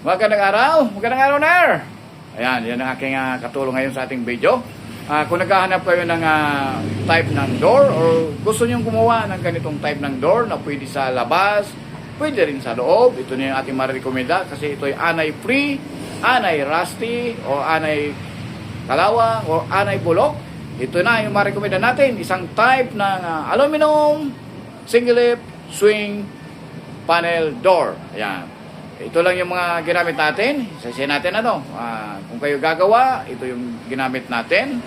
Magandang araw, Ner! Ayan, yan ang aking katulong ngayon sa ating video. Kung naghahanap kayo ng type ng door or gusto nyo gumawa ng ganitong type ng door na pwede sa labas, pwede rin sa loob, ito na yung ating marirekomenda kasi ito ay anay-free, anay-rusty, o anay-kalawang, o anay-bulok. Ito na yung marirekomenda natin, isang type ng aluminum single lip swing panel door. Ayan. Ito lang yung mga ginamit natin. Sasay natin kung kayo gagawa, ito yung ginamit natin.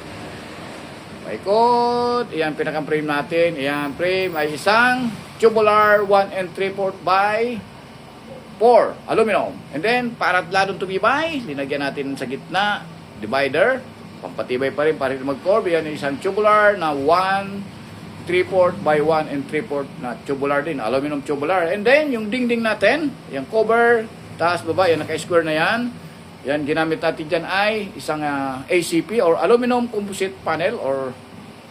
Paikot. Ayan, pinaka-frame natin. Ayan, frame ay isang tubular 1 3/4 by 4 aluminum. And then, para lalong tumibay, linagyan natin sa gitna, divider. Pampatibay pa rin, para mag-curve. Ayan, isang tubular na 1 3/4 by 1 3/4 na tubular din, aluminum tubular. And then, yung dingding natin, yung cover, taas, baba, yan, naka-square na yan. Yan, ginamit natin dyan ay isang ACP or aluminum composite panel or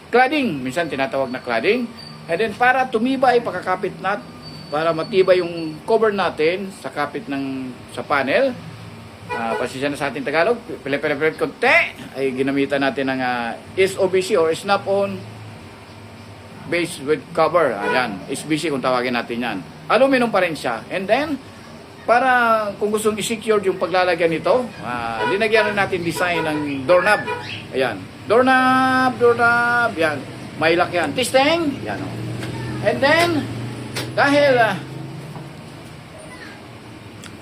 cladding. Minsan tinatawag na cladding. And then, para tumibay, pakakapit nut, para matibay yung cover natin sa kapit sa panel. Pasensya na sa ating Tagalog, pili-pili konti, ay ginamitan natin ng SOBC or snap-on base with cover. Ayan, SBC kung tawagin natin yan. Aluminum pa rin siya. And then, para kung gustong i-secure yung paglalagyan nito, linagyan rin natin design ng doorknob. Ayan, doorknob, yan. May lock yan. Testing! Yan o. And then, dahil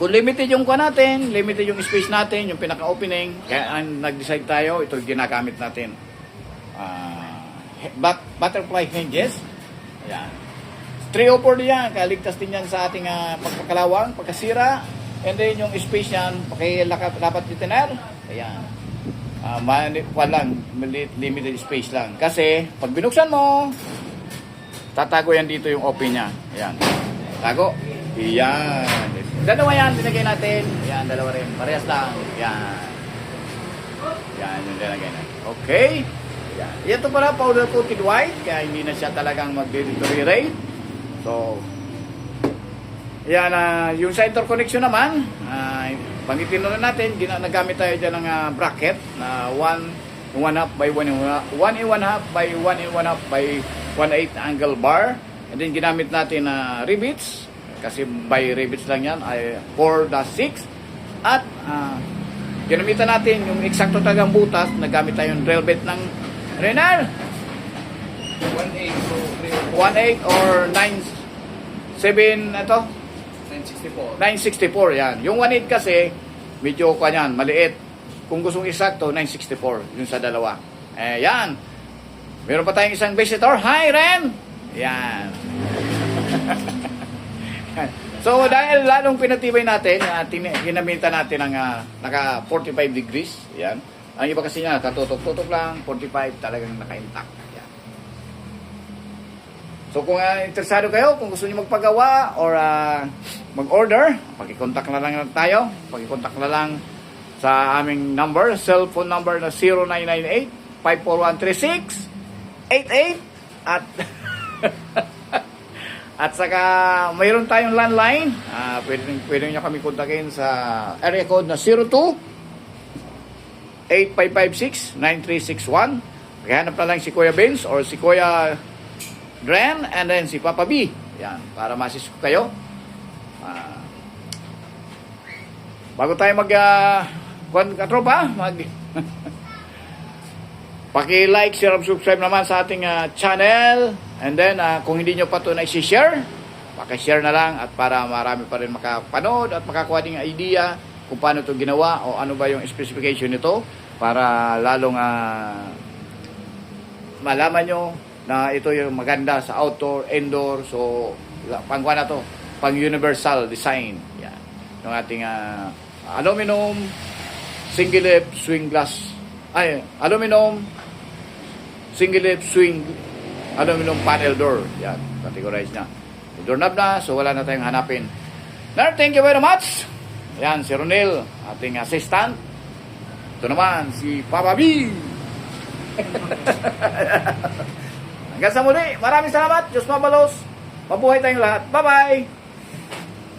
kung limited yung natin, limited yung space natin, yung pinaka-opening, kaya nag-decide tayo, ito yung ginagamit natin. Butterfly hinges. Ayan. 304 din yan. Kaligtas din yan sa ating pagkakalawang, pagkasira. And then yung space yan, pakilapat ditener. Ayan. Limited space lang. Kasi, pag binuksan mo, tatago yan dito yung open niya. Ayan. Tago. Ayan. Dalawa yan, dinagay natin. Ayan, dalawa rin. Parehas lang. Ayan. Ayan, yung dinagay natin. Okay. Yan. Ito pala powder coated white, kaya hindi na siya talagang mag-deteriorate. So, yan, yung sa interconnection naman, pangitin na natin, nagamit tayo dyan ng bracket na 1 1/2 by 1 1/2 by 1 1/2 by 1/8 angle bar. And then ginamit natin rivets, kasi by rivets lang yan, ay 4-6. At ginamitan natin yung eksakto talagang butas, nagamit tayo yung drill bit ng Renal 1/8 or 9/7 ito 964 yan. Yung 1/8 kasi medyo yan, maliit. Kung gustong isakto 964 yung sa dalawa. Yan. Meron pa tayong isang visitor. Hi Ren. Yan. So dahil lalong pinatibay natin, ginamitan natin ng naka 45 degrees. Yan. Ang iba kasi niya, katutok-tutok lang, 45, talagang naka-intact. Yan. So kung interesado kayo, kung gusto niyo magpagawa or mag-order, pag-contact na lang tayo. Pag-contact na lang sa aming number, cellphone number na 0998-541-3688 at at saka mayroon tayong landline. Pwede niyo kami kontakin sa area code na 02-8556-9361. Maghanap na lang si Kuya Vince or si Kuya Dren and then si Papa B. Yan, para ma-assist ko kayo. Bago tayo paki-like, share, subscribe naman sa ating channel. And then, kung hindi nyo pa ito na-share, paki-share na lang at para marami pa rin makapanood at makakuha din idea kung paano ito ginawa o ano ba yung specification nito para lalong malaman nyo na ito yung maganda sa outdoor, indoor. So, pangkuha na to, pang universal design. Yan. Yung ating aluminum single lip swing glass. Aluminum single lip swing aluminum panel door. Yan, categorize na. Doorknob na, so wala na tayong hanapin. Thank you very much. Yan, si Ronel, ating assistant. Ito naman, si Papa B. Hanggang sa muli, maraming salamat. Diyos mabalos. Mabuhay tayong lahat. Bye-bye.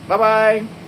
Bye-bye.